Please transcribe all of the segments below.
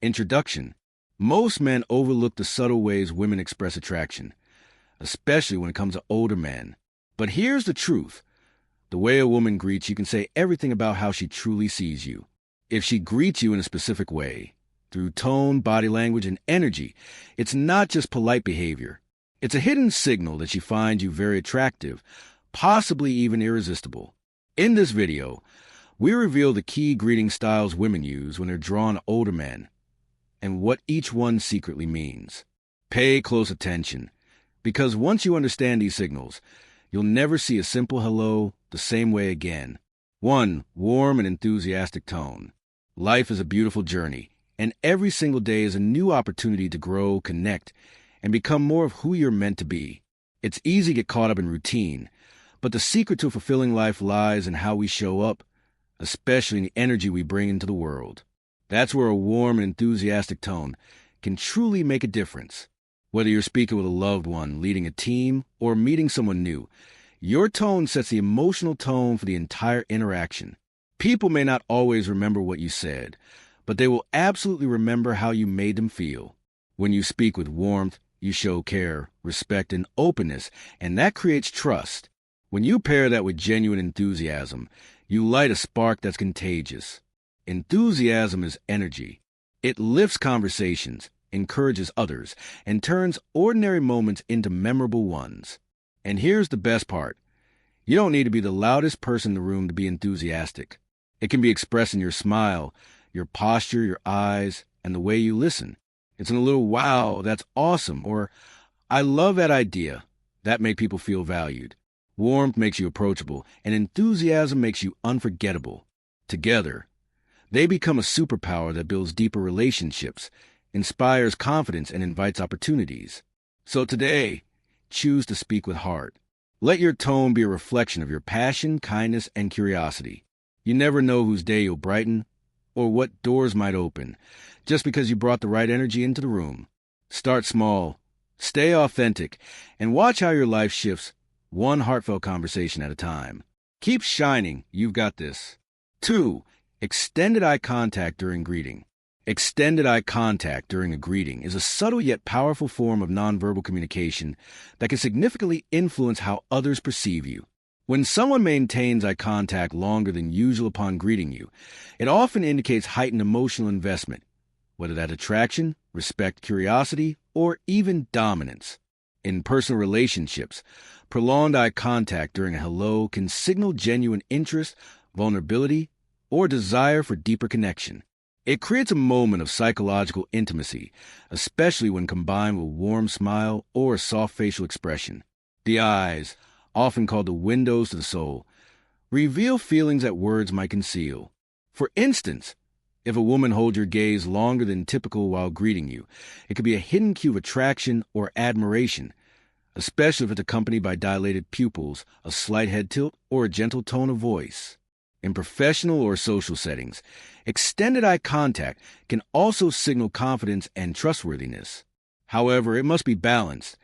Introduction. Most men overlook the subtle ways women express attraction, especially when it comes to older men. But here's the truth. The way a woman greets you can say everything about how she truly sees you. If she greets you in a specific way, through tone, body language, and energy, it's not just polite behavior. It's a hidden signal that she finds you very attractive, possibly even irresistible. In this video, we reveal the key greeting styles women use when they're drawn to older men, and what each one secretly means. Pay close attention, because once you understand these signals, you'll never see a simple hello the same way again. 1. Warm and enthusiastic tone. Life is a beautiful journey, and every single day is a new opportunity to grow, connect, and become more of who you're meant to be. It's easy to get caught up in routine, but the secret to a fulfilling life lies in how we show up, especially in the energy we bring into the world. That's where a warm and enthusiastic tone can truly make a difference. Whether you're speaking with a loved one, leading a team, or meeting someone new, your tone sets the emotional tone for the entire interaction. People may not always remember what you said, but they will absolutely remember how you made them feel. When you speak with warmth, you show care, respect, and openness, and that creates trust. When you pair that with genuine enthusiasm, you light a spark that's contagious. Enthusiasm is energy. It lifts conversations, encourages others, and turns ordinary moments into memorable ones. And here's the best part. You don't need to be the loudest person in the room to be enthusiastic. It can be expressed in your smile, your posture, your eyes, and the way you listen. It's in a little "wow, that's awesome," or "I love that idea." That make people feel valued. Warmth makes you approachable, and enthusiasm makes you unforgettable. Together, they become a superpower that builds deeper relationships, inspires confidence, and invites opportunities. So today, choose to speak with heart. Let your tone be a reflection of your passion, kindness, and curiosity. You never know whose day you'll brighten or what doors might open just because you brought the right energy into the room. Start small, stay authentic, and watch how your life shifts one heartfelt conversation at a time. Keep shining. You've got this. 2. Extended eye contact during greeting. Extended eye contact during a greeting is a subtle yet powerful form of nonverbal communication that can significantly influence how others perceive you. When someone maintains eye contact longer than usual upon greeting you, it often indicates heightened emotional investment, whether that's attraction, respect, curiosity, or even dominance. In personal relationships, prolonged eye contact during a hello can signal genuine interest, vulnerability, or desire for deeper connection. It creates a moment of psychological intimacy, especially when combined with a warm smile or a soft facial expression. The eyes, often called the windows to the soul, reveal feelings that words might conceal. For instance, if a woman holds your gaze longer than typical while greeting you, it could be a hidden cue of attraction or admiration, especially if it's accompanied by dilated pupils, a slight head tilt, or a gentle tone of voice. In professional or social settings, extended eye contact can also signal confidence and trustworthiness. However, it must be balanced.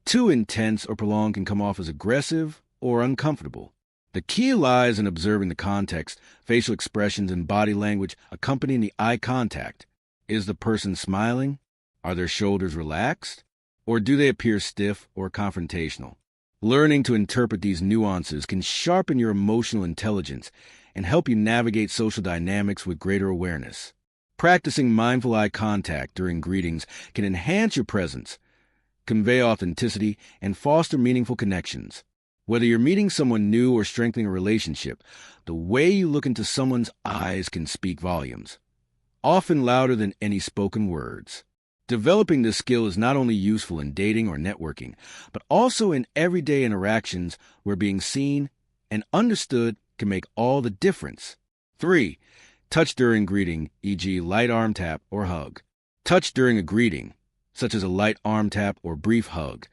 Too intense or prolonged can come off as aggressive or uncomfortable. The key lies in observing the context, facial expressions, and body language accompanying the eye contact. Is the person smiling? Are their shoulders relaxed? Or do they appear stiff or confrontational? Learning to interpret these nuances can sharpen your emotional intelligence and help you navigate social dynamics with greater awareness. Practicing mindful eye contact during greetings can enhance your presence, convey authenticity, and foster meaningful connections. Whether you're meeting someone new or strengthening a relationship, the way you look into someone's eyes can speak volumes, often louder than any spoken words. Developing this skill is not only useful in dating or networking, but also in everyday interactions where being seen and understood can make all the difference. 3. Touch during greeting, e.g. light arm tap or hug. Touch during a greeting, such as a light arm tap or brief hug,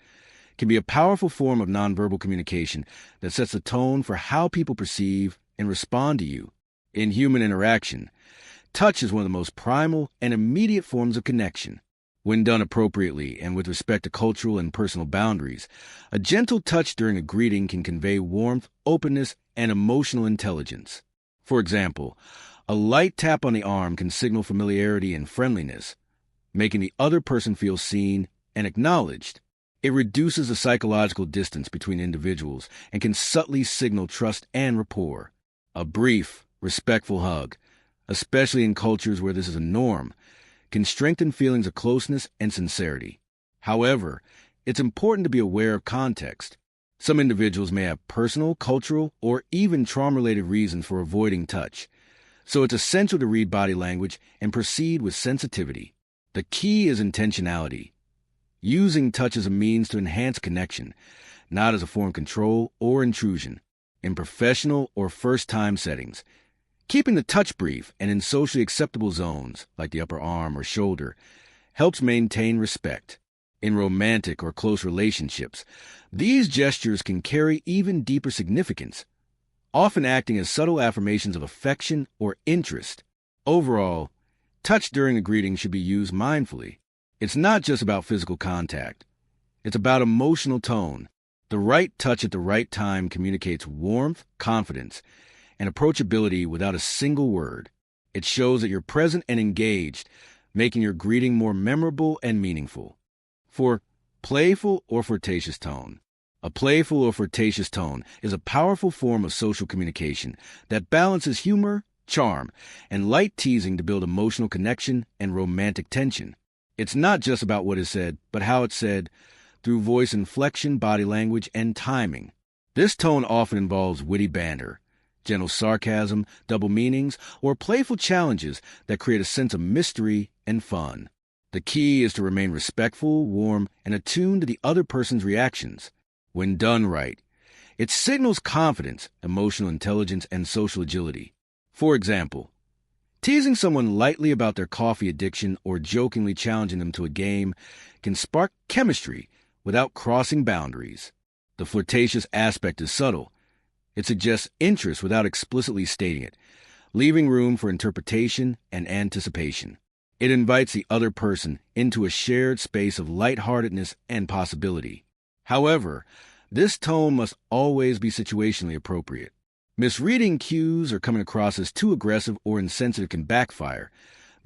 can be a powerful form of nonverbal communication that sets the tone for how people perceive and respond to you. In human interaction, touch is one of the most primal and immediate forms of connection. When done appropriately and with respect to cultural and personal boundaries, a gentle touch during a greeting can convey warmth, openness, and emotional intelligence. For example, A light tap on the arm can signal familiarity and friendliness, making the other person feel seen and acknowledged. It reduces the psychological distance between individuals and can subtly signal trust and rapport. A brief, respectful hug, especially in cultures where this is a norm, can strengthen feelings of closeness and sincerity. However, it's important to be aware of context. Some individuals may have personal, cultural, or even trauma-related reasons for avoiding touch, so it's essential to read body language and proceed with sensitivity. The key is intentionality, using touch as a means to enhance connection, not as a form of control or intrusion. In professional or first-time settings, keeping the touch brief and in socially acceptable zones, like the upper arm or shoulder, helps maintain respect. In romantic or close relationships, these gestures can carry even deeper significance, often acting as subtle affirmations of affection or interest. Overall, touch during a greeting should be used mindfully. It's not just about physical contact. It's about emotional tone. The right touch at the right time communicates warmth, confidence, and approachability without a single word. It shows that you're present and engaged, making your greeting more memorable and meaningful. For playful or flirtatious tone. A playful or flirtatious tone is a powerful form of social communication that balances humor, charm, and light teasing to build emotional connection and romantic tension. It's not just about what is said, but how it's said, through voice inflection, body language, and timing. This tone often involves witty banter, gentle sarcasm, double meanings, or playful challenges that create a sense of mystery and fun. The key is to remain respectful, warm, and attuned to the other person's reactions. When done right, it signals confidence, emotional intelligence, and social agility. For example, teasing someone lightly about their coffee addiction or jokingly challenging them to a game can spark chemistry without crossing boundaries. The flirtatious aspect is subtle. It suggests interest without explicitly stating it, leaving room for interpretation and anticipation. It invites the other person into a shared space of lightheartedness and possibility. However, this tone must always be situationally appropriate. Misreading cues or coming across as too aggressive or insensitive can backfire,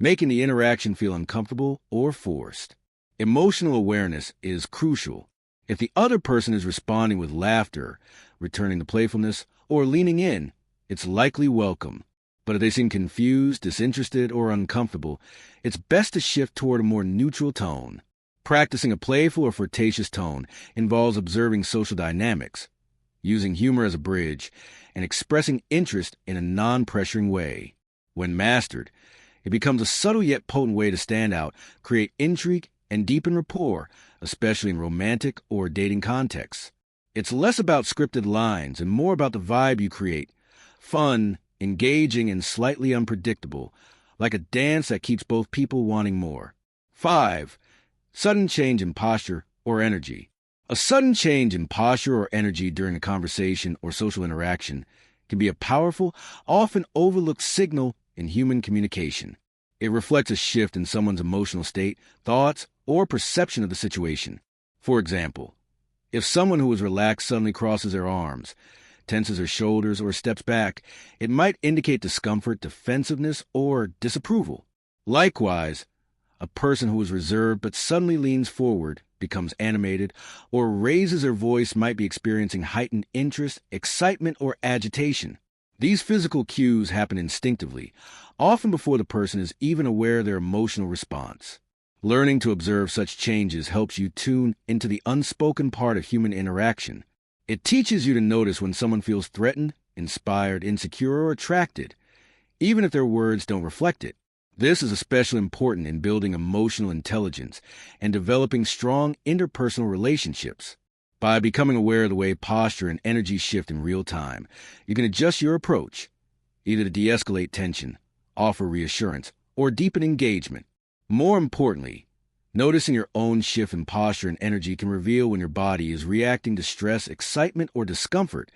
making the interaction feel uncomfortable or forced. Emotional awareness is crucial. If the other person is responding with laughter, returning to playfulness, or leaning in, it's likely welcome. But if they seem confused, disinterested, or uncomfortable, it's best to shift toward a more neutral tone. Practicing a playful or flirtatious tone involves observing social dynamics, using humor as a bridge, and expressing interest in a non-pressuring way. When mastered, it becomes a subtle yet potent way to stand out, create intrigue, and deepen rapport, especially in romantic or dating contexts. It's less about scripted lines and more about the vibe you create. Fun, engaging, and slightly unpredictable, like a dance that keeps both people wanting more. 5. Sudden change in posture or energy. A sudden change in posture or energy during a conversation or social interaction can be a powerful, often overlooked signal in human communication. It reflects a shift in someone's emotional state, thoughts, or perception of the situation. For example, if someone who is relaxed suddenly crosses their arms, tenses her shoulders, or steps back, it might indicate discomfort, defensiveness, or disapproval. Likewise, a person who is reserved but suddenly leans forward, becomes animated, or raises their voice might be experiencing heightened interest, excitement, or agitation. These physical cues happen instinctively, often before the person is even aware of their emotional response. Learning to observe such changes helps you tune into the unspoken part of human interaction. It teaches you to notice when someone feels threatened, inspired, insecure, or attracted, even if their words don't reflect it. This is especially important in building emotional intelligence and developing strong interpersonal relationships. By becoming aware of the way posture and energy shift in real time, you can adjust your approach, either to de-escalate tension, offer reassurance, or deepen engagement. More importantly, noticing your own shift in posture and energy can reveal when your body is reacting to stress, excitement, or discomfort,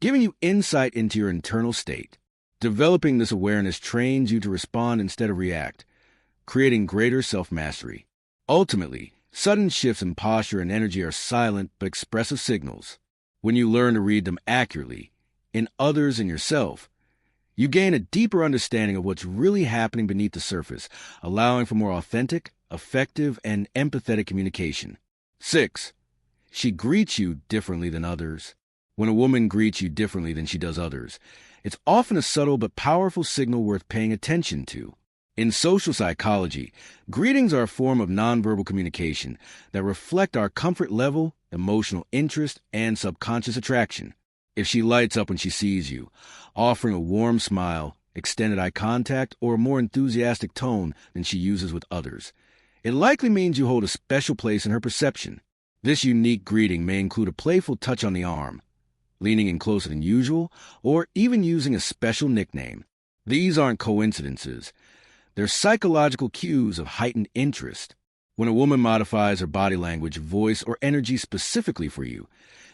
giving you insight into your internal state. Developing this awareness trains you to respond instead of react, creating greater self-mastery. Ultimately, sudden shifts in posture and energy are silent but expressive signals. When you learn to read them accurately, in others and yourself, You gain a deeper understanding of what's really happening beneath the surface, allowing for more authentic, effective, and empathetic communication. 6. She greets you differently than others. When a woman greets you differently than she does others, it's often a subtle but powerful signal worth paying attention to. In social psychology, greetings are a form of nonverbal communication that reflect our comfort level, emotional interest, and subconscious attraction. If she lights up when she sees you, offering a warm smile, extended eye contact, or a more enthusiastic tone than she uses with others, it likely means you hold a special place in her perception. This unique greeting may include a playful touch on the arm, leaning in closer than usual, or even using a special nickname. These aren't coincidences. They're psychological cues of heightened interest. When a woman modifies her body language, voice, or energy specifically for you,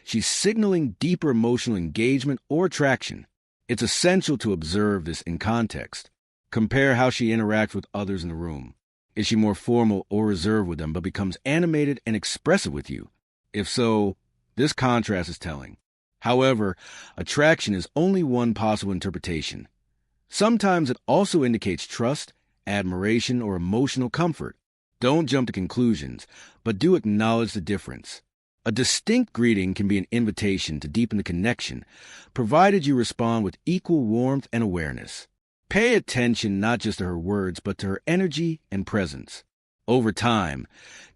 she's signaling deeper emotional engagement or attraction. It's essential to observe this in context. Compare how she interacts with others in the room. Is she more formal or reserved with them, but becomes animated and expressive with you? If so, this contrast is telling. However, attraction is only one possible interpretation. Sometimes it also indicates trust, admiration, or emotional comfort. Don't jump to conclusions, but do acknowledge the difference. A distinct greeting can be an invitation to deepen the connection, provided you respond with equal warmth and awareness. Pay attention not just to her words, but to her energy and presence. Over time,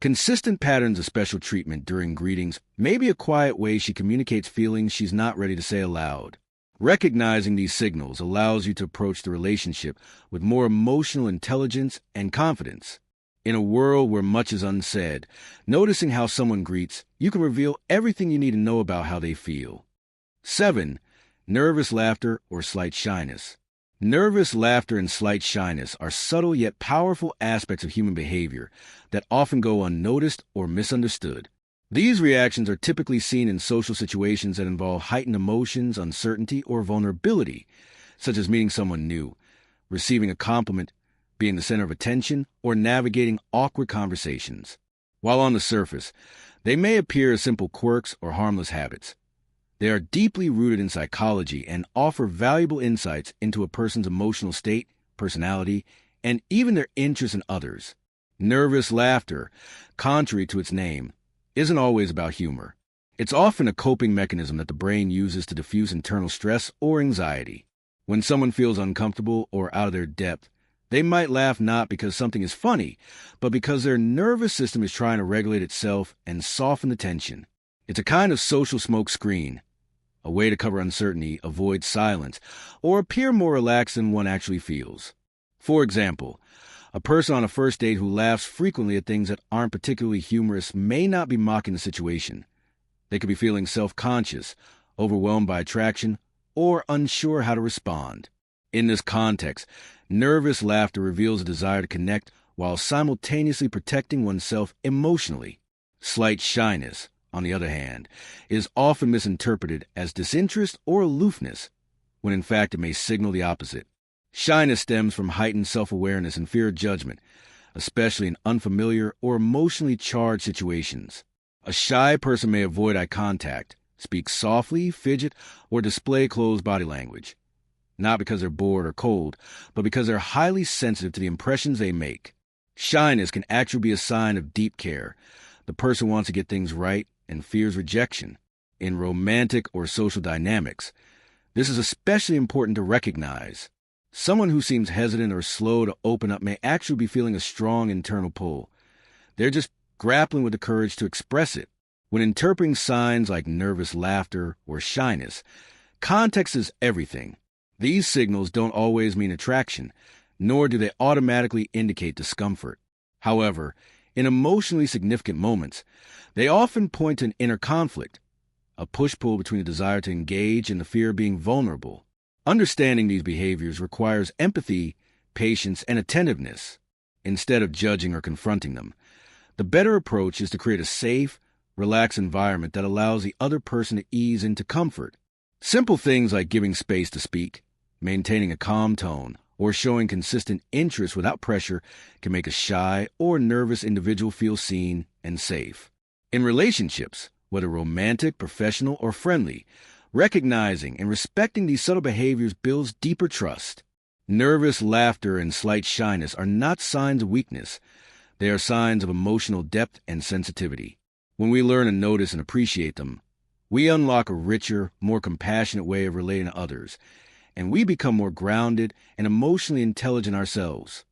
consistent patterns of special treatment during greetings may be a quiet way she communicates feelings she's not ready to say aloud. Recognizing these signals allows you to approach the relationship with more emotional intelligence and confidence. In a world where much is unsaid, noticing how someone greets, you can reveal everything you need to know about how they feel. 7. Nervous laughter or slight shyness. Nervous laughter and slight shyness are subtle yet powerful aspects of human behavior that often go unnoticed or misunderstood. These reactions are typically seen in social situations that involve heightened emotions, uncertainty, or vulnerability, such as meeting someone new, receiving a compliment, being the center of attention, or navigating awkward conversations. While on the surface, they may appear as simple quirks or harmless habits. They are deeply rooted in psychology and offer valuable insights into a person's emotional state, personality, and even their interest in others. Nervous laughter, contrary to its name, isn't always about humor. It's often a coping mechanism that the brain uses to diffuse internal stress or anxiety. When someone feels uncomfortable or out of their depth, they might laugh not because something is funny, but because their nervous system is trying to regulate itself and soften the tension. It's a kind of social smoke screen, a way to cover uncertainty, avoid silence, or appear more relaxed than one actually feels. For example, a person on a first date who laughs frequently at things that aren't particularly humorous may not be mocking the situation. They could be feeling self-conscious, overwhelmed by attraction, or unsure how to respond. In this context, nervous laughter reveals a desire to connect while simultaneously protecting oneself emotionally. Slight shyness, on the other hand, is often misinterpreted as disinterest or aloofness, when in fact it may signal the opposite. Shyness stems from heightened self-awareness and fear of judgment, especially in unfamiliar or emotionally charged situations. A shy person may avoid eye contact, speak softly, fidget, or display closed body language. Not because they're bored or cold, but because they're highly sensitive to the impressions they make. Shyness can actually be a sign of deep care. The person wants to get things right and fears rejection. In romantic or social dynamics, this is especially important to recognize. Someone who seems hesitant or slow to open up may actually be feeling a strong internal pull. They're just grappling with the courage to express it. When interpreting signs like nervous laughter or shyness, context is everything. These signals don't always mean attraction, nor do they automatically indicate discomfort. However, in emotionally significant moments, they often point to an inner conflict, a push-pull between the desire to engage and the fear of being vulnerable. Understanding these behaviors requires empathy, patience, and attentiveness. Instead of judging or confronting them, the better approach is to create a safe, relaxed environment that allows the other person to ease into comfort. Simple things like giving space to speak, maintaining a calm tone, or showing consistent interest without pressure can make a shy or nervous individual feel seen and safe. In relationships, whether romantic, professional, or friendly, Recognizing and respecting these subtle behaviors builds deeper trust. Nervous laughter and slight shyness are not signs of weakness. They are signs of emotional depth and sensitivity. When we learn to notice and appreciate them, we unlock a richer, more compassionate way of relating to others, and we become more grounded and emotionally intelligent ourselves.